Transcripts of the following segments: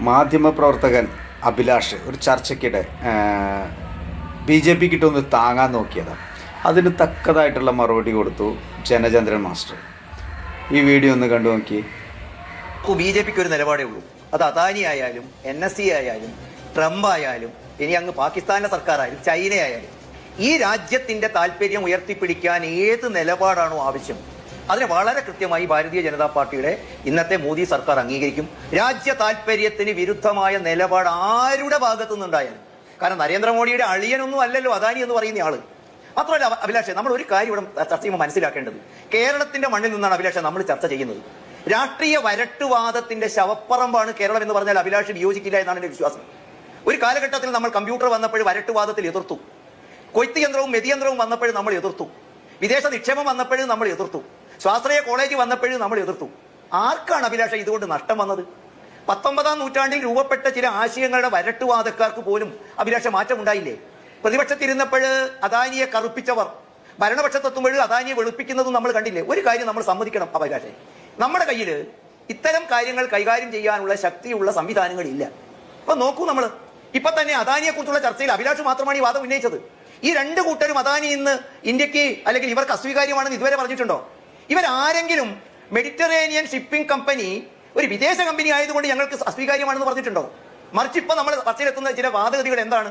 മാധ്യമപ്രവർത്തകൻ അഭിലാഷ് ഒരു ചർച്ചയ്ക്കിടെ BJP കിട്ടൊന്ന് താങ്ങാൻ നോക്കിയതാണ്. അതിന് തക്കതായിട്ടുള്ള മറുപടി കൊടുത്തു ജനചന്ദ്രൻ മാസ്റ്റർ. ഈ വീഡിയോ ഒന്ന് കണ്ടു നോക്കി. BJPക്ക് ഒരു നിലപാടേ ഉള്ളൂ. അത് അദാനി ആയാലും NSE ആയാലും ട്രംപ് ആയാലും ഇനി അങ്ങ് പാകിസ്ഥാനിലെ സർക്കാരായാലും ചൈന ആയാലും ഈ രാജ്യത്തിന്റെ താല്പര്യം ഉയർത്തിപ്പിടിക്കാൻ ഏത് നിലപാടാണോ ആവശ്യം അതിന് വളരെ കൃത്യമായി ഭാരതീയ ജനതാ പാർട്ടിയുടെ ഇന്നത്തെ മോദി സർക്കാർ അംഗീകരിക്കും. രാജ്യ താല്പര്യത്തിന് വിരുദ്ധമായ നിലപാട് ആരുടെ ഭാഗത്തു നിന്നുണ്ടായാലും, കാരണം നരേന്ദ്രമോദിയുടെ അളിയനൊന്നും അല്ലല്ലോ അദാനി എന്ന് പറയുന്ന ആള്. മാത്രമല്ല അഭിലാഷേ, നമ്മൾ ഒരു കാര്യം ഇവിടെ ചർച്ച ചെയ്യുമ്പോൾ മനസ്സിലാക്കേണ്ടത്, കേരളത്തിന്റെ മണ്ണിൽ നിന്നാണ് അഭിലാഷേ നമ്മൾ ചർച്ച ചെയ്യുന്നത്. രാഷ്ട്രീയ വരട്ടുവാദത്തിന്റെ ശവപ്പറമ്പാണ് കേരളം എന്ന് പറഞ്ഞാൽ അഭിലാഷ് വിയോജിക്കില്ല എന്നാണ് എന്റെ വിശ്വാസം. ഒരു കാലഘട്ടത്തിൽ നമ്മൾ കമ്പ്യൂട്ടർ വന്നപ്പോൾ വരട്ടുവാദത്തിൽ എതിർത്തു, കൊയ്ത്ത് യന്ത്രവും മെതിയന്ത്രവും വന്നപ്പോഴും നമ്മൾ എതിർത്തു, വിദേശ നിക്ഷേപം വന്നപ്പോഴും നമ്മൾ എതിർത്തു, സ്വാശ്രയ കോളേജ് വന്നപ്പോഴും നമ്മൾ എതിർത്തു. ആർക്കാണ് അഭിലാഷ ഇതുകൊണ്ട് നഷ്ടം വന്നത്? 19-ാം നൂറ്റാണ്ടിൽ രൂപപ്പെട്ട ചില ആശയങ്ങളുടെ വരട്ടുവാദക്കാർക്ക് പോലും അഭിലാഷ മാറ്റം ഉണ്ടായില്ലേ? പ്രതിപക്ഷത്തിരുന്നപ്പോൾ അദാനിയെ കറുപ്പിച്ചവർ ഭരണപക്ഷത്തെത്തുമ്പോഴും അദാനിയെ വെളുപ്പിക്കുന്നതും നമ്മൾ കണ്ടില്ലേ? ഒരു കാര്യം നമ്മൾ സമ്മതിക്കണം അഭിലാഷേ, നമ്മുടെ കയ്യിൽ ഇത്തരം കാര്യങ്ങൾ കൈകാര്യം ചെയ്യാനുള്ള ശക്തിയുള്ള സംവിധാനങ്ങളില്ല. അപ്പൊ നോക്കൂ, നമ്മൾ ഇപ്പൊ തന്നെ അദാനിയെ കുറിച്ചുള്ള ചർച്ചയിൽ അഭിലാഷ് മാത്രമാണ് ഈ വാദം ഉന്നയിച്ചത്. ഈ രണ്ട് കൂട്ടരും അദാനി ഇന്ന് ഇന്ത്യക്ക് അല്ലെങ്കിൽ ഇവർക്ക് അസ്വീകാര്യമാണെന്ന് ഇതുവരെ പറഞ്ഞിട്ടുണ്ടോ? ഇവരാരെങ്കിലും മെഡിറ്ററേനിയൻ ഷിപ്പിംഗ് കമ്പനി ഒരു വിദേശ കമ്പനി ആയതുകൊണ്ട് ഞങ്ങൾക്ക് അസ്വീകാര്യമാണെന്ന് പറഞ്ഞിട്ടുണ്ടോ? മറിച്ച് ഇപ്പൊ നമ്മൾ ചർച്ചയിലെത്തുന്ന ചില വാദഗതികൾ എന്താണ്?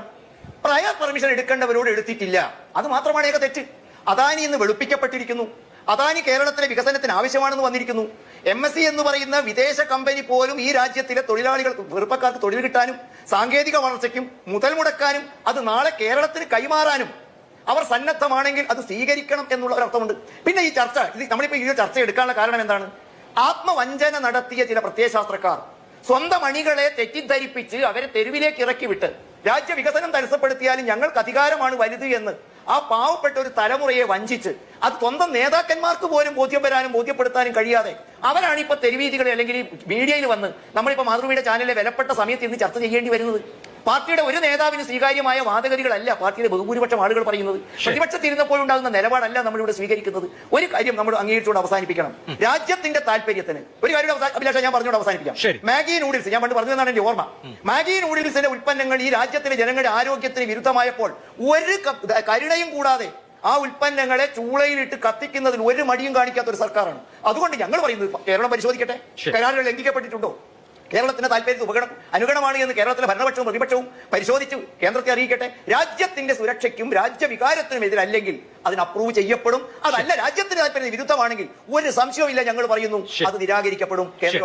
പ്രയർ പെർമിഷൻ എടുക്കേണ്ടവരോട് എടുത്തിട്ടില്ല, അത് മാത്രമാണ് ഏക തെറ്റ്. അദാനി ഇന്ന് വെളുപ്പിക്കപ്പെട്ടിരിക്കുന്നു. അദാനി കേരളത്തിലെ വികസനത്തിന് ആവശ്യമാണെന്ന് വന്നിരിക്കുന്നു. MSE എന്ന് പറയുന്ന വിദേശ കമ്പനി പോലും ഈ രാജ്യത്തിലെ തൊഴിലാളികൾ ചെറുപ്പക്കാർക്ക് തൊഴിൽ കിട്ടാനും സാങ്കേതിക വളർച്ചയ്ക്കും മുതൽ മുടക്കാനും അത് നാളെ കേരളത്തിന് കൈമാറാനും അവർ സന്നദ്ധമാണെങ്കിൽ അത് സ്വീകരിക്കണം എന്നുള്ള ഒരർത്ഥമുണ്ട്. പിന്നെ ഈ ചർച്ച നമ്മളിപ്പോ ഈ ചർച്ച എടുക്കാനുള്ള കാരണം എന്താണ്? ആത്മവഞ്ചന നടത്തിയ ചില പ്രത്യയശാസ്ത്രക്കാർ സ്വന്തം അണികളെ തെറ്റിദ്ധരിപ്പിച്ച് അവരെ തെരുവിലേക്ക് ഇറക്കി വിട്ട് രാജ്യ വികസനം തടസ്സപ്പെടുത്തിയാലും ഞങ്ങൾക്ക് അധികാരമാണ് വലുത് എന്ന് ആ പാവപ്പെട്ട ഒരു തലമുറയെ വഞ്ചിച്ച് അത് സ്വന്തം നേതാക്കന്മാർക്ക് പോലും ബോധ്യം വരാനും ബോധ്യപ്പെടുത്താനും കഴിയാതെ അവരാണ് ഇപ്പൊ തെരുവീതികളെ അല്ലെങ്കിൽ മീഡിയയിൽ വന്ന് നമ്മളിപ്പോ മാതൃഭൂമിയുടെ ചാനലിലെ വിലപ്പെട്ട സമയത്ത് ഇന്ന് ചർച്ച ചെയ്യേണ്ടി വരുന്നത്. പാർട്ടിയുടെ ഒരു നേതാവിന് സ്വീകാര്യമായ വാദഗതികളല്ല പാർട്ടിയുടെ ബഹുഭൂരിപക്ഷം ആളുകൾ പറയുന്നത്. പ്രതിപക്ഷത്തിരുന്നപ്പോഴുണ്ടാകുന്ന നിലപാടല്ല നമ്മളിവിടെ സ്വീകരിക്കുന്നത്. ഒരു കാര്യം നമ്മൾ അംഗീകരിച്ചുകൊണ്ട് അവസാനിപ്പിക്കണം. രാജ്യത്തിന്റെ താല്പര്യത്തിന് ഒരു കാര്യം അഭിലാഷ ഞാൻ പറഞ്ഞുകൊണ്ട് അവസാനിപ്പിക്കാം. മാഗി നൂഡിൽസ് ഞാൻ പണ്ട് പറഞ്ഞു എന്നാണ് എന്റെ ഓർമ്മ. മാഗി നൂഡിൽസിന്റെ ഉൽപ്പന്നങ്ങൾ ഈ രാജ്യത്തിലെ ജനങ്ങളുടെ ആരോഗ്യത്തിന് വിരുദ്ധമായപ്പോൾ ഒരു കരുണയും കൂടാതെ ആ ഉൽപ്പന്നങ്ങളെ ചൂളയിലിട്ട് കത്തിക്കുന്നതിൽ ഒരു മടിയും കാണിക്കാത്ത ഒരു സർക്കാരാണ്. അതുകൊണ്ട് ഞങ്ങൾ പറയുന്നത് കേരളം പരിശോധിക്കട്ടെ, കരാറുകൾ ലംഘിക്കപ്പെട്ടിട്ടുണ്ടോ, കേരളത്തിന്റെ താല്പര്യത്തിന് അനുഗണമാണ് എന്ന് കേരളത്തിലെ ഭരണപക്ഷവും പ്രതിപക്ഷവും പരിശോധിച്ച് കേന്ദ്രത്തെ അറിയിക്കട്ടെ. രാജ്യത്തിന്റെ സുരക്ഷയ്ക്കും രാജ്യവികാരത്തിനും എതിരല്ലെങ്കിൽ അതിന് അപ്രൂവ് ചെയ്യപ്പെടും. അതല്ല രാജ്യത്തിന്റെ താല്പര്യത്തിന് വിരുദ്ധമാണെങ്കിൽ ഒരു സംശയവും ഇല്ല, ഞങ്ങൾ പറയുന്നു അത് നിരാകരിക്കപ്പെടും. കേന്ദ്ര